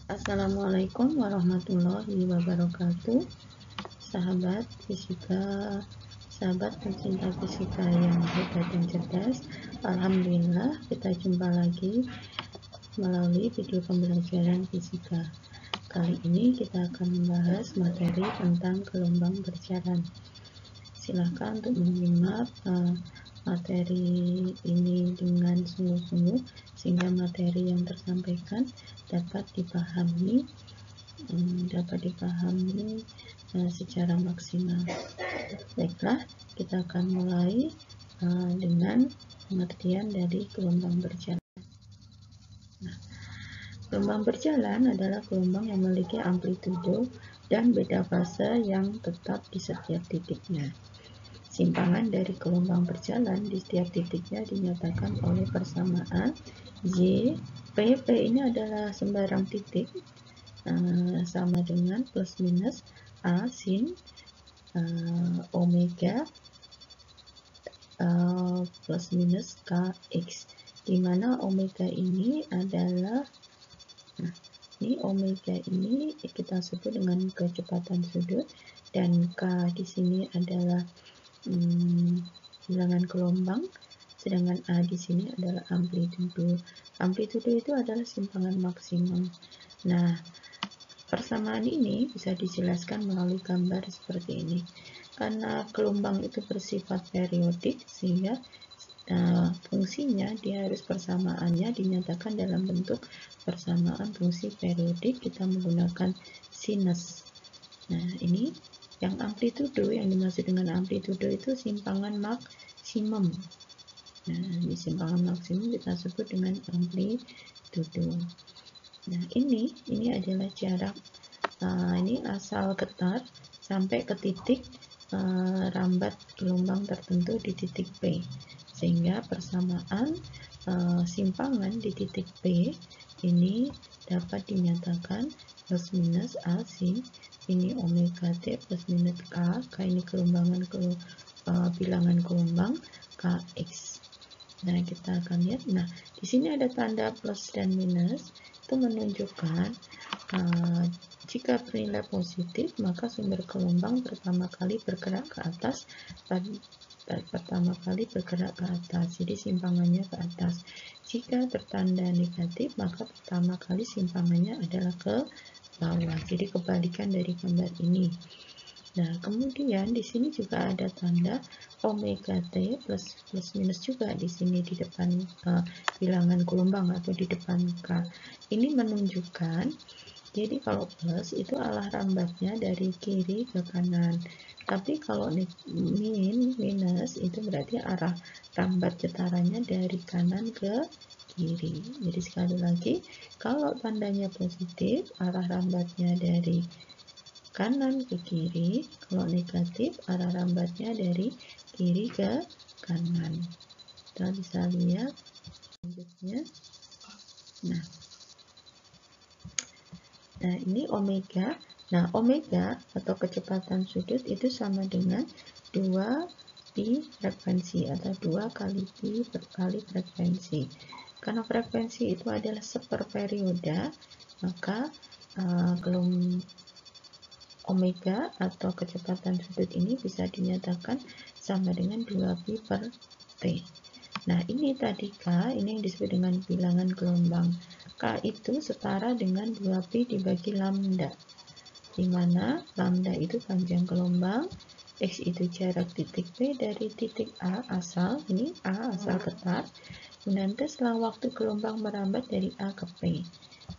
Assalamualaikum warahmatullahi wabarakatuh. Sahabat fisika, sahabat pencinta fisika yang hebat dan cerdas. Alhamdulillah kita jumpa lagi melalui video pembelajaran fisika. Kali ini kita akan membahas materi tentang gelombang berjalan. Silakan untuk menyimak materi ini dengan sungguh-sungguh sehingga materi yang tersampaikan dapat dipahami secara maksimal. Baiklah, kita akan mulai dengan pengertian dari gelombang berjalan. Nah, gelombang berjalan adalah gelombang yang memiliki amplitudo dan beda fase yang tetap di setiap titiknya. Simpangan dari gelombang berjalan di setiap titiknya dinyatakan oleh persamaan Y. P ini adalah sembarang titik sama dengan plus minus A sin omega plus minus Kx, di mana omega ini adalah omega ini kita sebut dengan kecepatan sudut, dan K di sini adalah bilangan gelombang, sedangkan A di sini adalah amplitudo. Amplitudo itu adalah simpangan maksimum. Nah, persamaan ini bisa dijelaskan melalui gambar seperti ini. Karena gelombang itu bersifat periodik, sehingga fungsinya dia harus persamaannya dinyatakan dalam bentuk persamaan fungsi periodik. Kita menggunakan sinus. Nah, ini yang amplitudo, yang dimaksud dengan amplitudo itu simpangan maksimum. Nah, di simpangan maksimum kita sebut dengan amplitudo. Nah, ini adalah jarak ini asal ketar sampai ke titik rambat gelombang tertentu di titik P, sehingga persamaan simpangan di titik P ini dapat dinyatakan plus minus A sin ini omega T plus minus K ini bilangan gelombang Kx. Nah, kita akan lihat. Nah, di sini ada tanda plus dan minus, itu menunjukkan jika bernilai positif maka sumber gelombang pertama kali bergerak ke atas, jadi simpangannya ke atas. Jika bertanda negatif maka pertama kali simpangannya adalah ke bawah, jadi kebalikan dari gambar ini. Nah, kemudian di sini juga ada tanda omega T plus minus juga di sini di depan bilangan gelombang atau di depan K. Ini menunjukkan, jadi kalau plus itu arah rambatnya dari kiri ke kanan, tapi kalau minus itu berarti arah rambat getarannya dari kanan ke kiri. Jadi sekali lagi, kalau tandanya positif arah rambatnya dari kanan ke kiri, kalau negatif arah rambatnya dari kiri ke kanan. Kita bisa lihat selanjutnya. Nah, ini omega. Nah, omega atau kecepatan sudut itu sama dengan 2 pi frekuensi atau 2 kali pi berkali frekuensi. Karena frekuensi itu adalah seperperioda, maka omega atau kecepatan sudut ini bisa dinyatakan sama dengan 2 pi per t. Nah, ini tadi K, ini yang disebut dengan bilangan gelombang. K itu setara dengan 2 pi dibagi lambda, di mana lambda itu panjang gelombang, X itu jarak titik P dari titik A asal, ini A asal ketar, nanti setelah waktu gelombang merambat dari A ke P.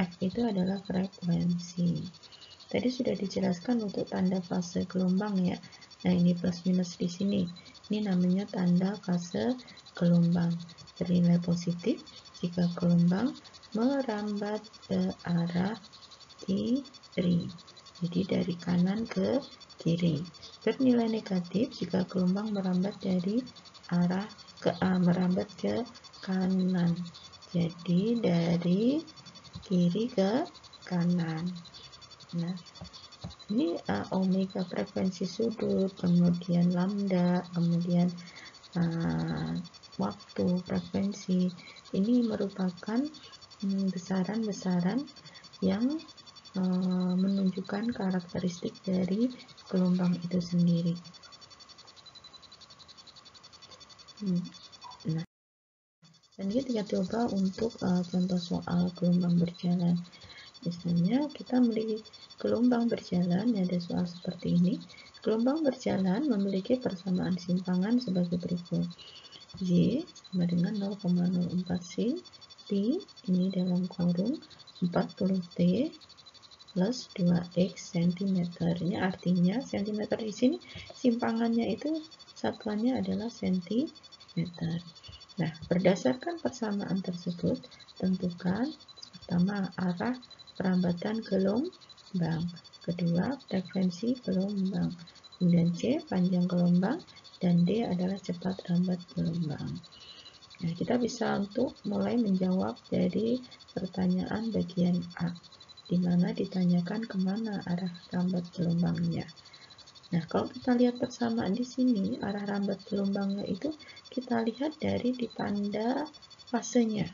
F itu adalah frekuensi. Tadi sudah dijelaskan untuk tanda fase gelombang ya. Nah, ini plus minus di sini. Ini namanya tanda fase gelombang. Bernilai positif jika gelombang merambat ke arah kiri. Jadi dari kanan ke kiri. Bernilai negatif jika gelombang merambat dari arah merambat ke kanan. Jadi dari kiri ke kanan. Nah, ini omega frekuensi sudut, kemudian lambda, kemudian waktu frekuensi. Ini merupakan besaran-besaran yang menunjukkan karakteristik dari gelombang itu sendiri. Nah, dan kita coba untuk contoh soal gelombang berjalan. Misalnya kita memiliki gelombang berjalan, ada soal seperti ini. Gelombang berjalan memiliki persamaan simpangan sebagai berikut. Y sama dengan 0,04 sin T, ini dalam kurung 40T plus 2X cm. Ini artinya cm di sini simpangannya itu satuannya adalah cm. Nah, berdasarkan persamaan tersebut, tentukan pertama arah perambatan gelombang, kedua frekuensi gelombang, kemudian C panjang gelombang, dan D adalah cepat rambat gelombang. Nah, kita bisa untuk mulai menjawab dari pertanyaan bagian A, di mana ditanyakan kemana arah rambat gelombangnya. Nah, kalau kita lihat persamaan di sini, arah rambat gelombangnya itu kita lihat dari di tanda fasenya.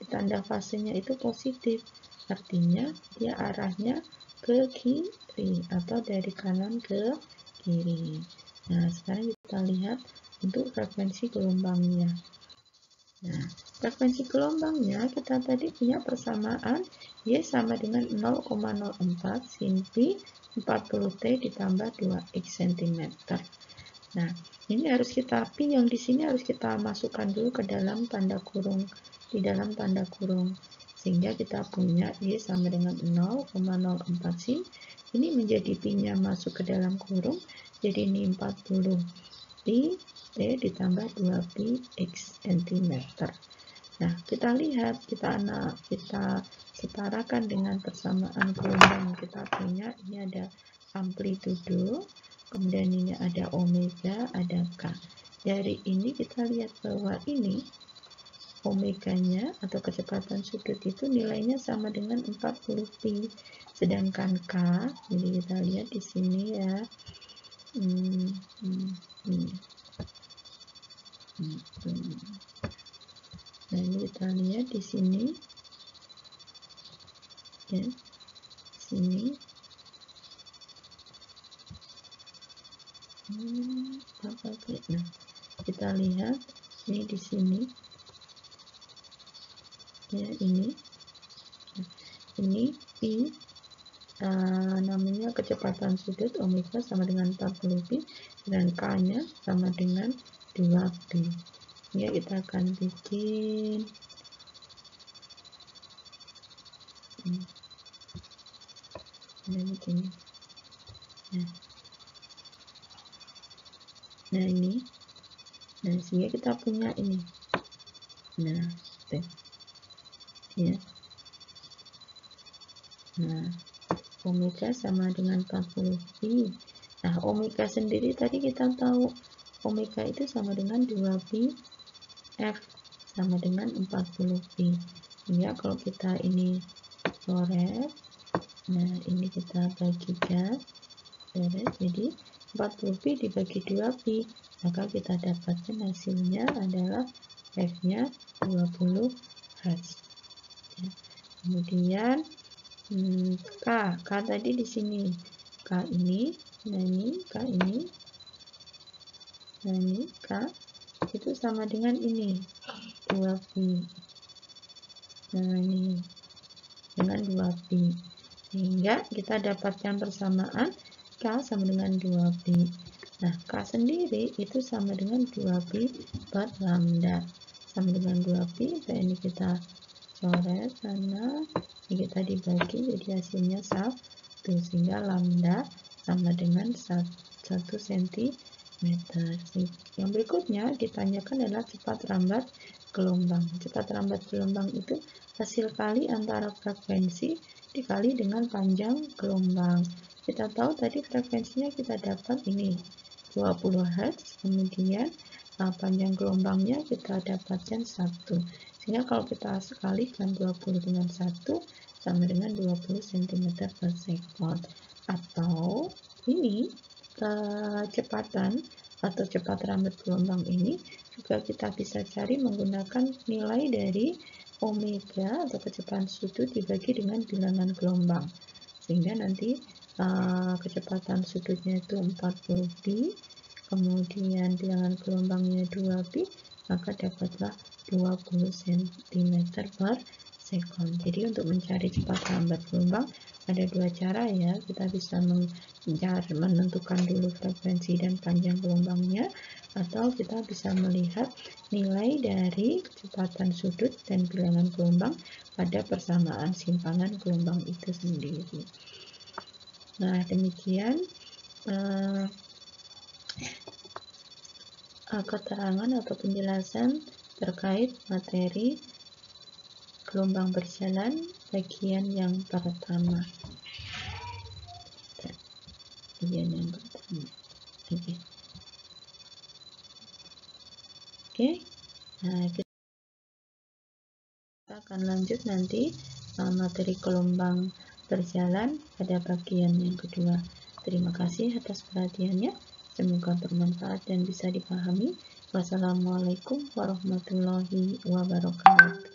Di tanda fasenya itu positif, artinya dia arahnya ke kiri atau dari kanan ke kiri. Nah, sekarang kita lihat untuk frekuensi gelombangnya. Nah, frekuensi gelombangnya kita tadi punya persamaan Y sama dengan 0,04 sin Pi 40T ditambah 2X cm. Nah, ini harus kita Pi yang di sini harus kita masukkan dulu ke dalam tanda kurung, di dalam tanda kurung. Sehingga kita punya Y sama dengan 0,04 sin. Ini menjadi Pi-nya masuk ke dalam kurung, jadi ini 40 Pi T ditambah 2Pi X cm. Nah, kita lihat, kita setarakan dengan persamaan gelombang kita punya. Ini ada amplitudo, kemudian ini ada omega, ada K. Dari ini kita lihat bahwa ini omeganya atau kecepatan sudut itu nilainya sama dengan 40 pi. Sedangkan K, jadi kita lihat di sini ya. Nah, ini kita lihat di sini ya, sini nah, kita lihat ini di sini ya, ini pi namanya kecepatan sudut omega sama dengan 40 pi dan K nya sama dengan 2 pi. Ya, kita akan bikin begini. Nah ini, nah sehingga kita punya ini. Nah, tuh. Ya. Nah, omega sama dengan 40 pi. Nah, omega sendiri tadi kita tahu omega itu sama dengan 2 pi F sama dengan 40 pi. Ya, kalau kita ini coret, nah ini kita bagikan, jadi 40 pi dibagi 2 pi, maka kita dapatkan hasilnya adalah F-nya 20 Hz. Ya. Kemudian K tadi di sini, K ini, nah ini K ini, nah ini K itu sama dengan ini 2 pi. Nah ini dengan 2 pi, sehingga kita dapatkan persamaan K sama dengan 2 pi. Nah, K sendiri itu sama dengan 2 pi per lambda, sama dengan 2 pi. Dan ini kita coret sana, ini kita dibagi, jadi hasilnya 1, sehingga lambda sama dengan 1 cm. Yang berikutnya ditanyakan adalah cepat rambat gelombang. Cepat rambat gelombang itu hasil kali antara frekuensi dikali dengan panjang gelombang. Kita tahu tadi frekuensinya kita dapat ini 20 Hz, kemudian panjang gelombangnya kita dapatkan 1. Sehingga kalau kita sekalikan 20 dengan 1 sama dengan 20 cm per sekon. Atau ini kecepatan atau cepat rambat gelombang ini juga kita bisa cari menggunakan nilai dari omega atau kecepatan sudut dibagi dengan bilangan gelombang, sehingga nanti kecepatan sudutnya itu 40 pi, kemudian bilangan gelombangnya 2 pi, maka dapatlah 20 cm per sekon. Jadi untuk mencari cepat lambat gelombang ada dua cara ya. Kita bisa menentukan dulu frekuensi dan panjang gelombangnya, atau kita bisa melihat nilai dari kecepatan sudut dan bilangan gelombang pada persamaan simpangan gelombang itu sendiri. Nah, demikian keterangan atau penjelasan terkait materi gelombang berjalan bagian yang pertama. Oke. Nah, kita akan lanjut nanti materi gelombang berjalan pada bagian yang kedua. Terima kasih atas perhatiannya. Semoga bermanfaat dan bisa dipahami. Wassalamualaikum warahmatullahi wabarakatuh.